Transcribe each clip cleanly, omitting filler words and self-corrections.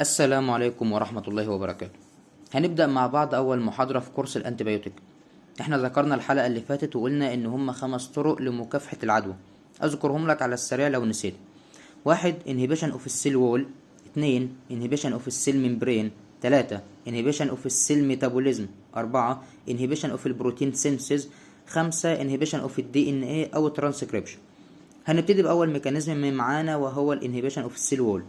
السلام عليكم ورحمة الله وبركاته. هنبدأ مع بعض أول محاضرة في كورس الأنتيبيوتيك. احنا ذكرنا الحلقة اللي فاتت وقلنا إن هم 5 طرق لمكافحة العدوى. أذكرهم لك على السريع لو نسيت. 1. inhibition of السيل وول. 2. inhibition of السيل ممبرين. 3. inhibition of السيل ميتابوليزم. 4. inhibition of البروتين سينثيز. 5. inhibition of DNA أو ترانسكريبشن. هنبتدي بأول ميكانيزم معانا وهو الانهيبيشن اوف السيل وول.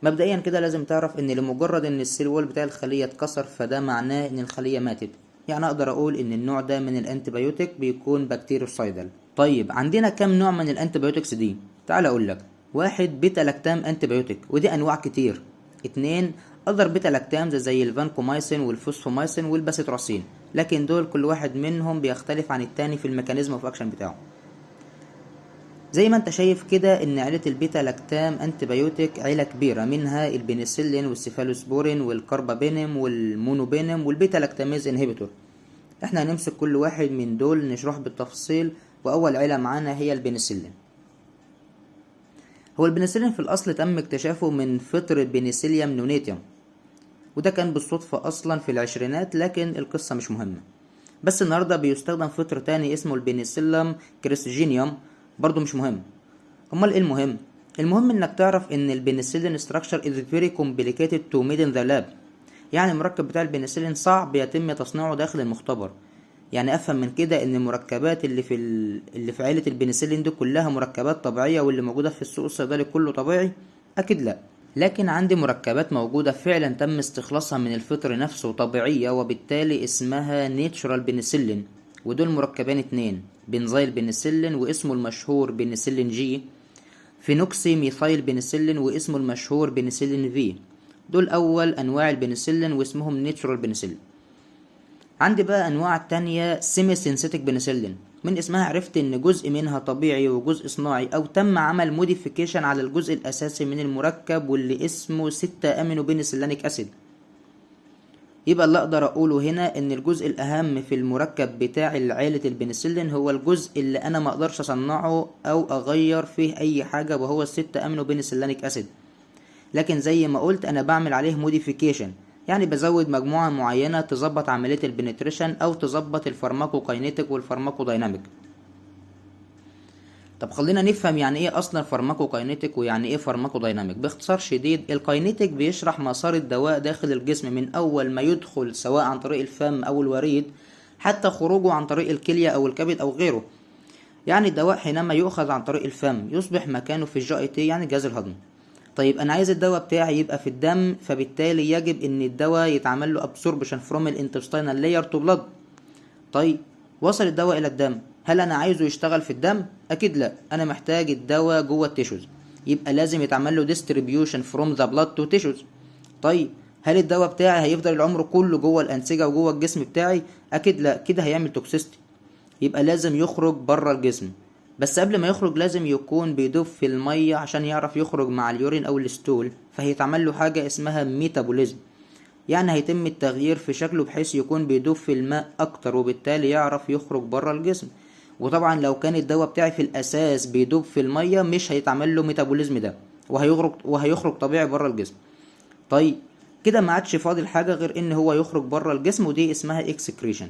مبدئيا كده لازم تعرف ان لمجرد ان السيل وول بتاع الخلية اتكسر فده معناه ان الخلية ماتت. يعني اقدر اقول ان النوع ده من الانتيبيوتيك بيكون بكتيروسايدال. طيب عندنا كم نوع من الانتيبيوتكس دي؟ تعال اقول لك. 1. بيتا لاكتام انتيبيوتيك ودي انواع كتير. 2. اذر بيتا لاكتامز زي الفانكومايسين والفوسفومايسين والباسيتراسين، لكن دول كل واحد منهم بيختلف عن التاني في الميكانيزم اوف اكشن بتاعه. زي ما انت شايف كده ان عيلة البيتا لاكتام انتيبيوتيك عيلة كبيرة، منها البنسلين والسيفالوسبورين والكاربابينم والمونوبينم والبيتا لاكتاميز انهبيتور. احنا هنمسك كل واحد من دول نشرح بالتفصيل، واول عيلة معانا هي البنسلين. هو البنسلين في الاصل تم اكتشافه من فطر بنسيليوم نونيتيوم، وده كان بالصدفة اصلا في العشرينات، لكن القصة مش مهمة. بس النهاردة بيستخدم فطر تاني اسمه البنسيليوم كريسجينيوم، برضو مش مهم. امال ايه المهم؟ المهم انك تعرف ان البنسلين structure is very complicated to made in the lab. يعني المركب بتاع البنسلين صعب يتم تصنيعه داخل المختبر. يعني افهم من كده ان المركبات اللي في عيلة البنسلين دي كلها مركبات طبيعية واللي موجودة في السوق الصيدلي كله طبيعي؟ اكيد لا. لكن عندي مركبات موجودة فعلا تم استخلاصها من الفطر نفسه طبيعية، وبالتالي اسمها نيتشورال بنسلين. ودول مركبين 2: بنزيل بنسلين واسمه المشهور بنسلين جي، فينوكسي ميثايل بنسلين واسمه المشهور بنسلين في. دول اول انواع البنسلين واسمهم نيتشورال بنسلين. عندي بقى انواع تانية سيمي سينثيتك بنسلين، من اسمها عرفت ان جزء منها طبيعي وجزء صناعي او تم عمل موديفيكيشن على الجزء الاساسي من المركب واللي اسمه 6 امينو بنسلينيك اسيد. يبقى اللي اقدر اقوله هنا ان الجزء الاهم في المركب بتاع عائلة البنسلين هو الجزء اللي انا ما اقدرش اصنعه او اغير فيه اي حاجة، وهو 6 امينو بنسلينيك اسيد. لكن زي ما قلت انا بعمل عليه موديفيكيشن، يعني بزود مجموعة معينة تظبط عملية البنتريشن او تظبط الفارماكوكاينيتيك والفارماكودايناميك. طب خلينا نفهم يعني ايه اصلا فارماكوكاينيتيك ويعني ايه فارماكودايناميك. باختصار شديد، الكاينيتيك بيشرح مسار الدواء داخل الجسم من اول ما يدخل سواء عن طريق الفم او الوريد حتى خروجه عن طريق الكلية او الكبد او غيره. يعني الدواء حينما يؤخذ عن طريق الفم يصبح مكانه في الجي تي، يعني الجهاز الهضمي. طيب انا عايز الدواء بتاعي يبقى في الدم، فبالتالي يجب ان الدواء يتعمل له absorption from الانتستينال layer to blood. طيب وصل الدواء الى الدم، هل انا عايزه يشتغل في الدم؟ اكيد لا، انا محتاج الدواء جوه التيشوز، يبقى لازم يتعمل له distribution from the blood to tissues. طيب هل الدواء بتاعي هيفضل العمر كله جوه الانسجه وجوه الجسم بتاعي؟ اكيد لا، كده هيعمل توكسيستي، يبقى لازم يخرج بره الجسم. بس قبل ما يخرج لازم يكون بيدوب في الميه عشان يعرف يخرج مع اليورين او الستول، فهيتعمل له حاجه اسمها ميتابوليزم، يعني هيتم التغيير في شكله بحيث يكون بيدوب في الماء اكتر وبالتالي يعرف يخرج بره الجسم. وطبعا لو كان الدواء بتاعي في الاساس بيدوب في الميه مش هيتعمل له ميتابوليزم ده، وهيخرج طبيعي بره الجسم. طيب كده ما عادش فاضل حاجه غير ان هو يخرج بره الجسم، ودي اسمها اكسكريشن.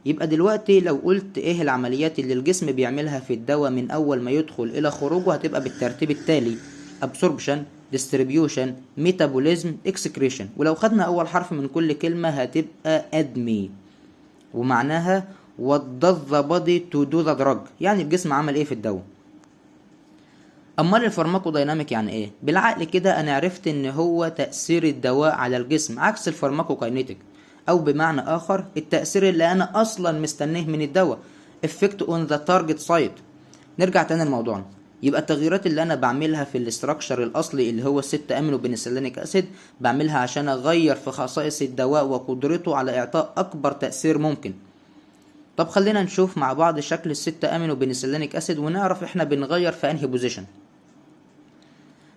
يبقى دلوقتي لو قلت ايه العمليات اللي الجسم بيعملها في الدواء من اول ما يدخل الى خروجه، هتبقى بالترتيب التالي: absorption، distribution، metabolism، excretion. ولو خدنا اول حرف من كل كلمة هتبقى adme، ومعناها what does the body to do the drug، يعني الجسم عمل ايه في الدواء. امال الفارماكودايناميك يعني ايه؟ بالعقل كده انا عرفت ان هو تأثير الدواء على الجسم عكس الفارماكوكاينيتيك، او بمعنى اخر التأثير اللي انا اصلا مستنيه من الدواء effect on the target site. نرجع تاني لموضوعنا. يبقى التغييرات اللي انا بعملها في الاستراكشر الاصلي اللي هو 6 امينو بنسلينيك اسيد بعملها عشان اغير في خصائص الدواء وقدرته على اعطاء اكبر تأثير ممكن. طب خلينا نشوف مع بعض شكل ال6 امينو بنسلينيك اسيد ونعرف احنا بنغير في انهي بوزيشن.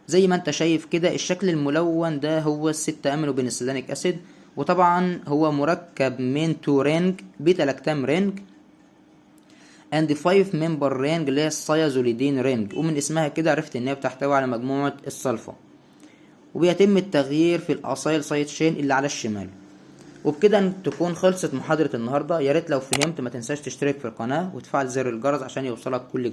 زي ما انت شايف كده الشكل الملون ده هو ال6 امينو بنسلينيك اسيد، وطبعا هو مركب من 2 رينج بيتا لاكتام رينج and 5 member رينج اللي هي السيازوليدين رينج، ومن اسمها كده عرفت ان هي بتحتوي على مجموعة السلفا. وبيتم التغيير في الاسايل سايد شين اللي على الشمال. وبكده تكون خلصت محاضرة النهاردة. يا ريت لو فهمت ما تنساش تشترك في القناة وتفعل زر الجرس عشان يوصلك كل جديد.